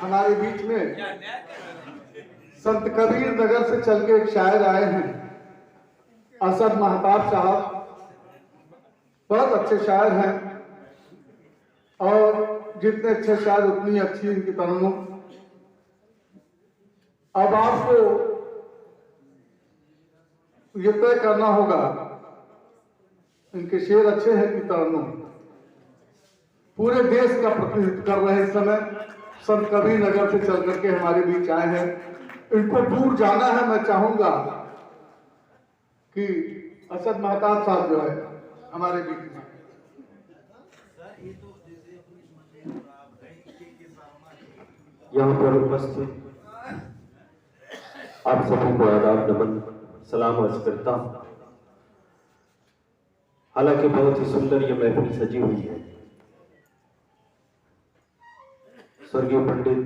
हमारे बीच में संत कबीर नगर से चल के एक शायर आए हैं, असद महताब साहब। बहुत अच्छे शायर हैं और जितने अच्छे शायर उतनी अच्छी इनकी तरन्नुम। अब आपको ये तय करना होगा, इनके शेर अच्छे हैं कि तरन्नुम। पूरे देश का प्रतिनिधित्व कर रहे हैं इस समय। संत कबीर नगर से चल करके हमारे बीच आए हैं, इनको दूर जाना है। मैं चाहूंगा कि असद महताब साहब जो है हमारे बीच में। यहाँ पर उपस्थित आप सभी को आदाब नमन सलाम अर्ज करता हूं। हालांकि बहुत ही सुंदर ये महफिल सजी हुई है। स्वर्गीय पंडित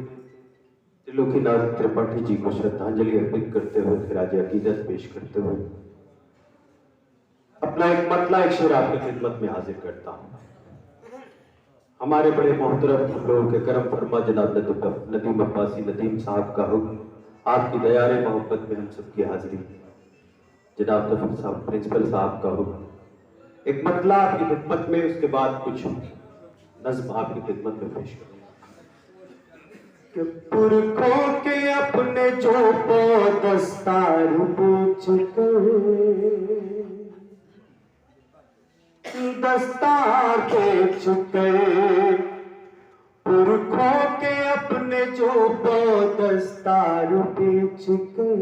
त्रिलोकीनाथ त्रिपाठी जी को श्रद्धांजलि अर्पित करते हुए फिर आज अकीदत पेश करते हुए अपना एक मतला एक शेर आपकी खिदमत में हाजिर करता हूं। हमारे बड़े मोहतरम हम लोगों के करम फरमा जनाब नदीम अब्बासी नदीम साहब का हुक्म, आपकी दयारे मोहब्बत में हम सबकी हाजिरी। जनाब तफर साहब प्रिंसिपल साहब का हुक्म, एक मतला आपकी खिदमत में, उसके बाद कुछ नज्म आपकी खिदमत में पेश करूंगा। पुरखों के अपने जो दस्तार पूछ कर, दस्तार बेच कर, पुरखों के अपने जो दस्तार बेच कर,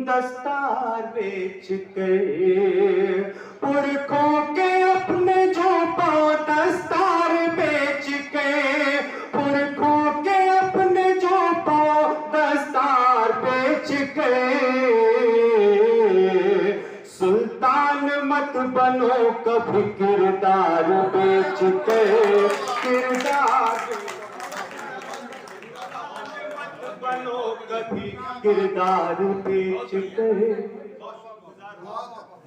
दस्तार बेच कर, पुरखों के अपने जो दस्तार बेच कर, पुरखों के अपने जो दस्तार बेच कर, सुल्तान मत बनो कभी किरदार बेच के, किरदार मत बनो कभी किरदार बेच के।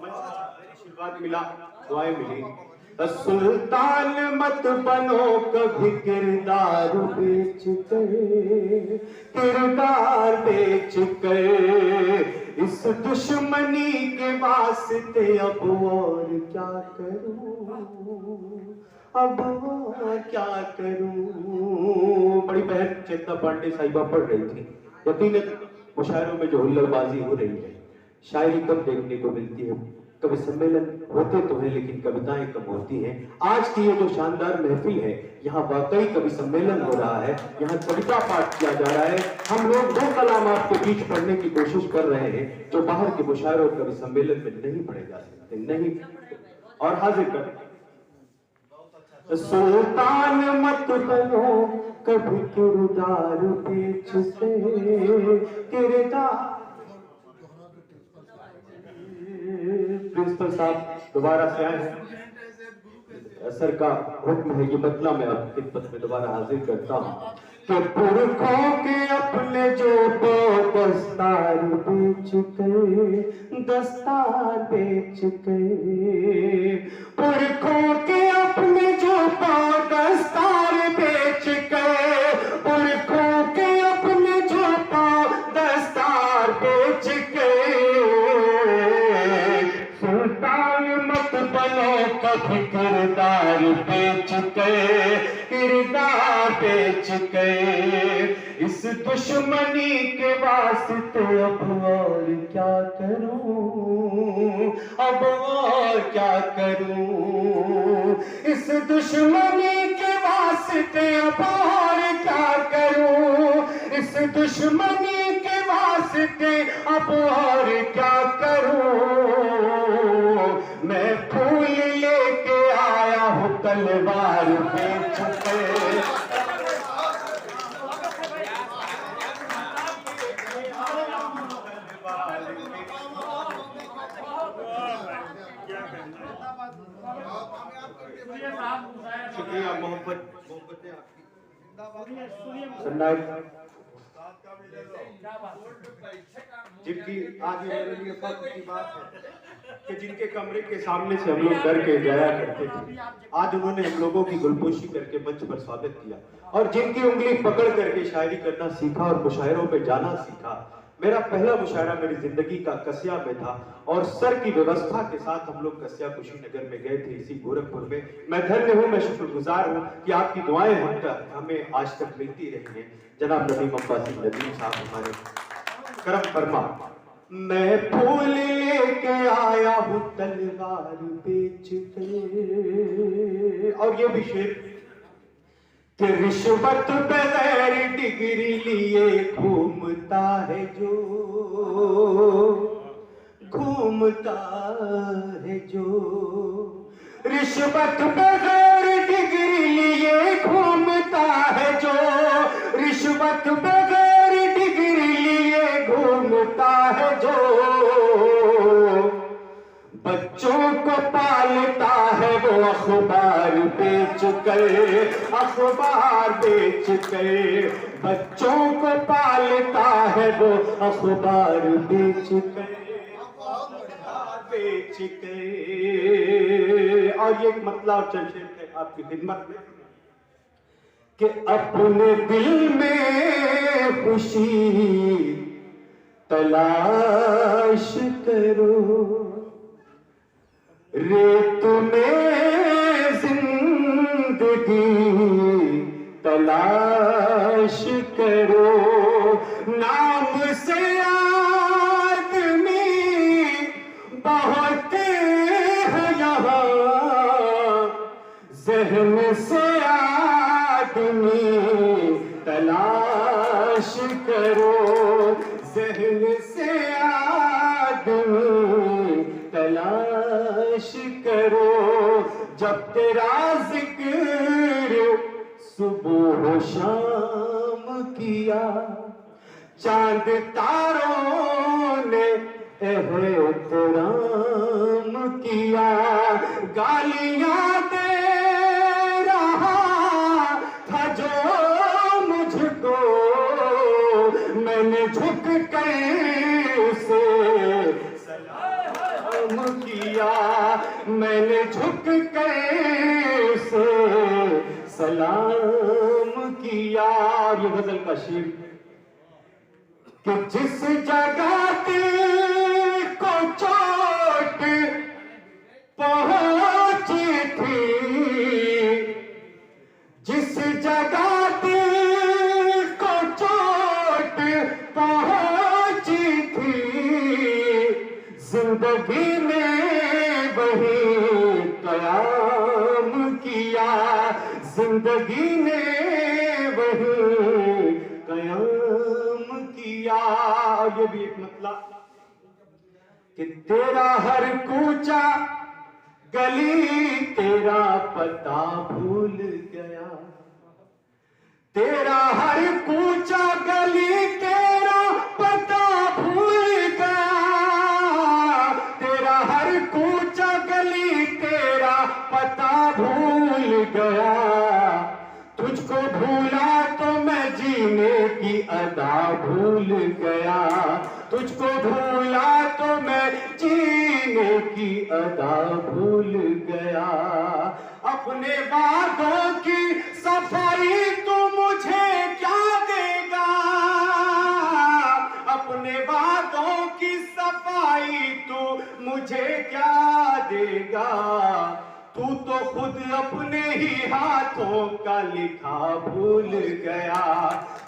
आशीर्वाद मिला, दुआएं मिली। सुल्तान मत बनो कभी किरदार बेच के, किरदार बेच के, इस दुश्मनी के वास्ते अब और क्या करूं, अब और क्या करूं। बड़ी बहन चेतना पांडे साहिबा पढ़ रही थी। यकीनन मुशायरों में जो हुल्लड़बाजी हो रही है, शायरी कम देखने को मिलती है। कवि सम्मेलन होते तो हैं लेकिन कविताएं कम होती हैं। आज की ये जो शानदार महफिल है, यहाँ वाकई कवि सम्मेलन हो रहा है, यहाँ कविता पाठ किया जा रहा है। हम लोग दो कलाम आपके बीच पढ़ने की कोशिश कर रहे हैं जो बाहर के मुशायरों और कवि सम्मेलन में नहीं पढ़े जा सकते, नहीं। और हाजिर कर सुल्तान मत बनो कभी किरदार बेच से, किरदार। प्रिंसिपल साहब दोबारा से आए हैं, सर का हुक्म है, ये बदला मैं आपकी खिदमत में दोबारा हाजिर करता हूँ कि पुरखों के अपने जो दस्तार बेच के, दस्तार बेच के, पुरखों के अपने जो दस्तार बेच के, पुरखों के अपने जो दस्तार बेच के, सुल्तान मत बनो कभी किरदार बेच के, किरदार बेच के, इस दुश्मनी के वास्ते अब और क्या करूं, अब और क्या करूं, इस दुश्मनी के वास्ते अब और क्या करूं, इस दुश्मनी के वास्ते अब और क्या करूं। मैं फूल लेके आया हूं तलवार बेच के, शुक्रिया मोहब्बत आपकी। सन्नाट जिनकी आज ये मेरे लिए फख्र की बात है कि जिनके कमरे के सामने से हम लोग डर के जाया करते थे, आज उन्होंने हम लोगों की गुलपोशी करके मंच पर स्वागत किया और जिनकी उंगली पकड़ करके शायरी करना सीखा और मुशायरों पे जाना सीखा। मेरा पहला मुशायरा मेरी जिंदगी का कस्या में था और सर की व्यवस्था के साथ हम लोग कस्या कुशीनगर में गए थे, इसी गोरखपुर में। मैं धन्य हूँ, मैं शुक्रगुजार हूँ कि आपकी दुआएं हमें आज तक मिलती रही हैं। जनाब नदीम अब्बासी नदीम साहब हमारे करम फरमा। मैं फूल लेके आया हूँ तलवार बेच के, और ये भी शेर कि रिश्वत बगैर डिग्री लिए घूमता है जो, घूमता है जो, रिश्वत बगैर डिग्री लिए घूमता है जो, रिश्वत बगैर डिग्री लिए घूमता है जो, बच्चों को पालता है वो अखबार बेच कर, अखबार बेच कर, बच्चों को पालता है वो अखबार बेच कर, बेच कर। और ये एक मतलब चर्चे थे आपकी खिदमत में कि अपने दिल में खुशी तलाश करो, रेत में जिंदगी तलाश करो, नाम से आदमी बहुत है यहाँ, जहन से आदमी तलाश करो, जहन से आदमी तलाश करो, जब तेरा जिक्र सुबह शाम किया, चांद तारों ने एहतराम किया, गालियां दे रहा था जो मुझको, मैंने झुक कर उसे सलाम किया, मैंने झुक कर उसे सलाम किया। ये गजल का शेर कि जिस जगह दिल को चोट पहुंची थी, जिस जगह दिल को चोट पहुंची थी, जिंदगी में वही कयाम किया, जिंदगी ने वही कयाम किया। और ये भी एक मतलब कि तेरा हर कूचा गली तेरा पता भूल गया, तेरा हर कूचा गली तेरा पता भूल गया, तेरा हर कूचा गली तेरा पता भूल गया, तुझको भूला तो मैं जीने की अदा भूल गया, तुझको भूला तो मैं जीने की अदा भूल गया, अपने बातों की सफाई तू मुझे क्या देगा, अपने बातों की सफाई तू मुझे क्या देगा, तू तो खुद अपने ही हाथों का लिखा भूल गया,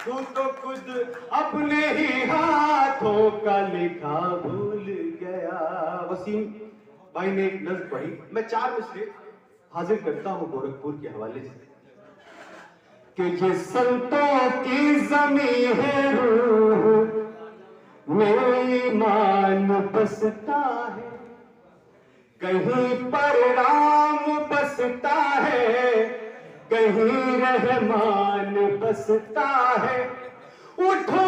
तू तो खुद अपने ही हाथों का लिखा भूल गया। वसीम भाई ने एक नज़्म पढ़ी, मैं 4 मिसरे हाजिर करता हूं गोरखपुर के हवाले से कि ये संतों की ज़मीं है रूह में ईमान बसता है, कहीं पर राम बसता है, कहीं रहमान बसता है, उठो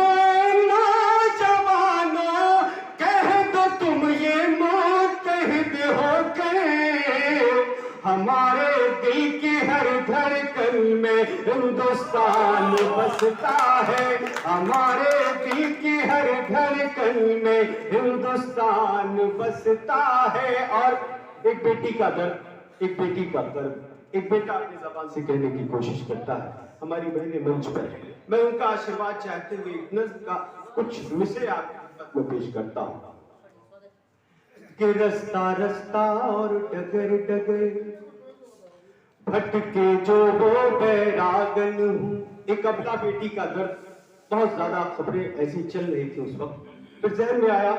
नौजवानों कह दो तुम ये मुत्तहिद हो गए, हमारे दिल की हर धड़कन में हिंदुस्तान बसता है, हमारे दिल की हर धड़कन में हिंदुस्तान बसता है। और एक बेटी का दर्द, एक बेटी का दर्द एक बेटा अपनी ज़बान से कहने की कोशिश करता है। हमारी बहनें मंच पर हैं, मैं उनका आशीर्वाद चाहते हुए एक नज़्म का कुछ मिसरे आपकी खिदमत में पेश करता हूँ कि रास्ता रास्ता और डगर डगर भटके जो वो बैरागन हूँ। एक अबला बेटी का दर्द, बहुत ज्यादा खबरें ऐसी चल रही थी उस वक्त, फिर जहन में आया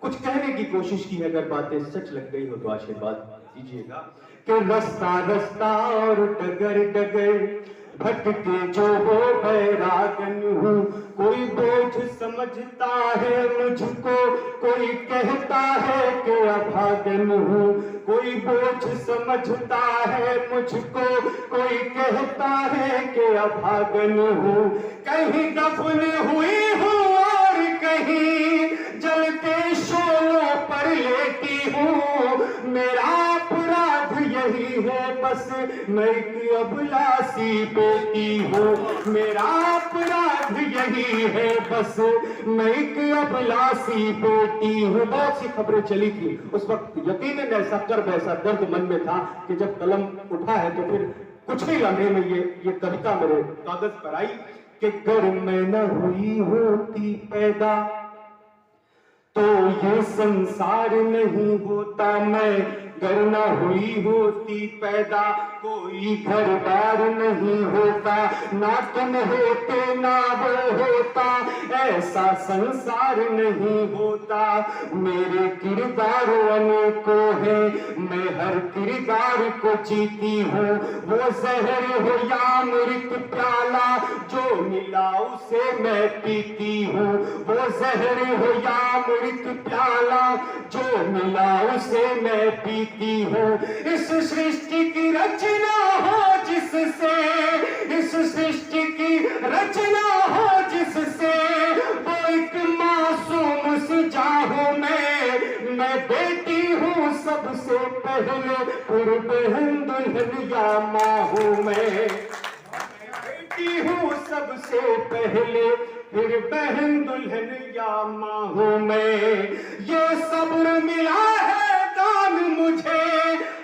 कुछ कहने की कोशिश की, अगर बातें सच लग गई हो तो आशीर्वाद दीजिएगा कि रास्ता रास्ता और डगर डगर भटके जो वो बैरागन हूँ। कोई बोझ समझता है मुझको, कोई कहता है कि अभागन हूँ। कोई बोझ समझता है मुझको, कोई कहता है कि अभागन हूँ। कहीं दफन हुई हूँ और कहीं जलते शोलों पर लेटी हूँ। मेरा अपराध यही है बस मैं एक अबलासी बेटी हूँ। मेरा अपराध यही है बस मैं एक अबलासी बेटी हूँ। बहुत सी खबरें चली थी उस वक्त, यकीनन ऐसा कर्ब ऐसा दर्द मन में था कि जब कलम उठा है तो फिर कुछ ही लम्हे में ये कविता मेरे कागज पर आई कि घर में न हुई होती पैदा तो ये संसार नहीं होता, मैं घर न हुई होती पैदा कोई घर बार नहीं होता, ना तुम होते ना वो होता, ऐसा संसार नहीं होता। मेरे किरदार अनेकों है, मैं हर किरदार को जीती हूँ। वो जहर हो या अमृत प्याला जो मिला उसे मैं पीती हूँ। वो जहर हो या अमृत प्याला जो मिला उसे मैं पीती हूँ। इस सृष्टि की रचना हो जिससे, इस सृष्टि की रचना हो जिससे, वो एक मासूम सी जाहूं मैं बेटी हूँ सबसे पहले, फिर बहन दुल्हन या माँ हूँ मैं। बेटी हूँ सबसे पहले, फिर बहन दुल्हन या माँ हूँ मैं। ये सब्र मिला है दान मुझे,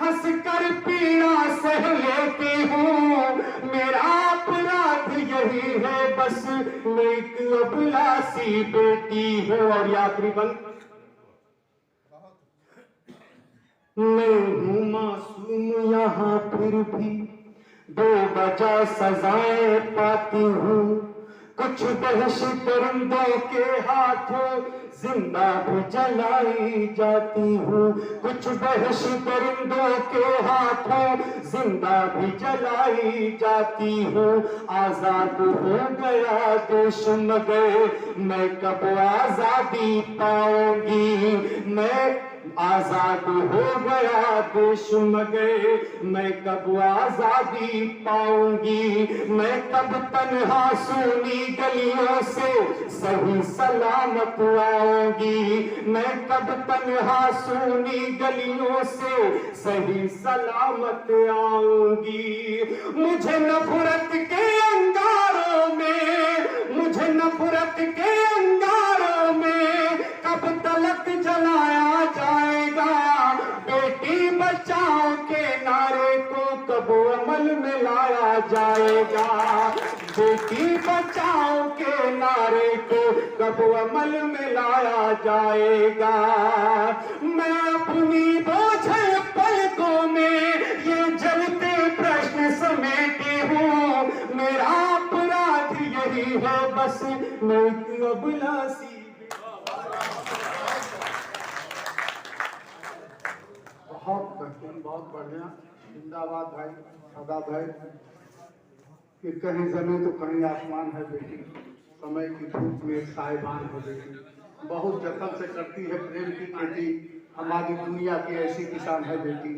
हंस कर पीड़ा सह लेती हूँ। मेरा अपराध यही है बस मैं एक अबलासी बेटी हूँ। और आखिरी बंद, मैं हूँ मासूम यहाँ फिर भी बेवजह सजाएं पाती हूँ। कुछ दहशत परिंदों के हाथों जिंदा भी जलाई जाती हूँ। कुछ दहशत परिंदों के हाथों जिंदा भी जलाई जाती हूँ। आजाद हो गया देश मगर मैं कब आजादी पाऊंगी। मैं आजाद हो गया देश मगर मैं कब आजादी पाऊंगी। मैं कब तन्हा सूनी गलियों से सही सलामत आऊंगी। मैं कब तन्हा सूनी गलियों से सही सलामत आऊंगी। मुझे नफरत के अंगारों में, मुझे नफरत के अंगारों में कब तलक जलाया जाएगा। बेटी बचाओ के नारे को कब अमल में लाया जाएगा। बेटी बचाओ के नारे को कब अमल में लाया जाएगा। मैं अपनी बोझल पलकों में ये जलते प्रश्न समेटी हूँ। मेरा अपराध यही है बस मैं एक अबलासी। बहुत बेहतरीन, बहुत बढ़िया। जिंदाबाद भाई, सदा भाई। कि कहीं जमीन तो कहीं आसमान है बेटी, समय की धूप में साहिबान है बेटी। बहुत जतन से करती है प्रेम की खेती, हमारी दुनिया की ऐसी किसान है बेटी।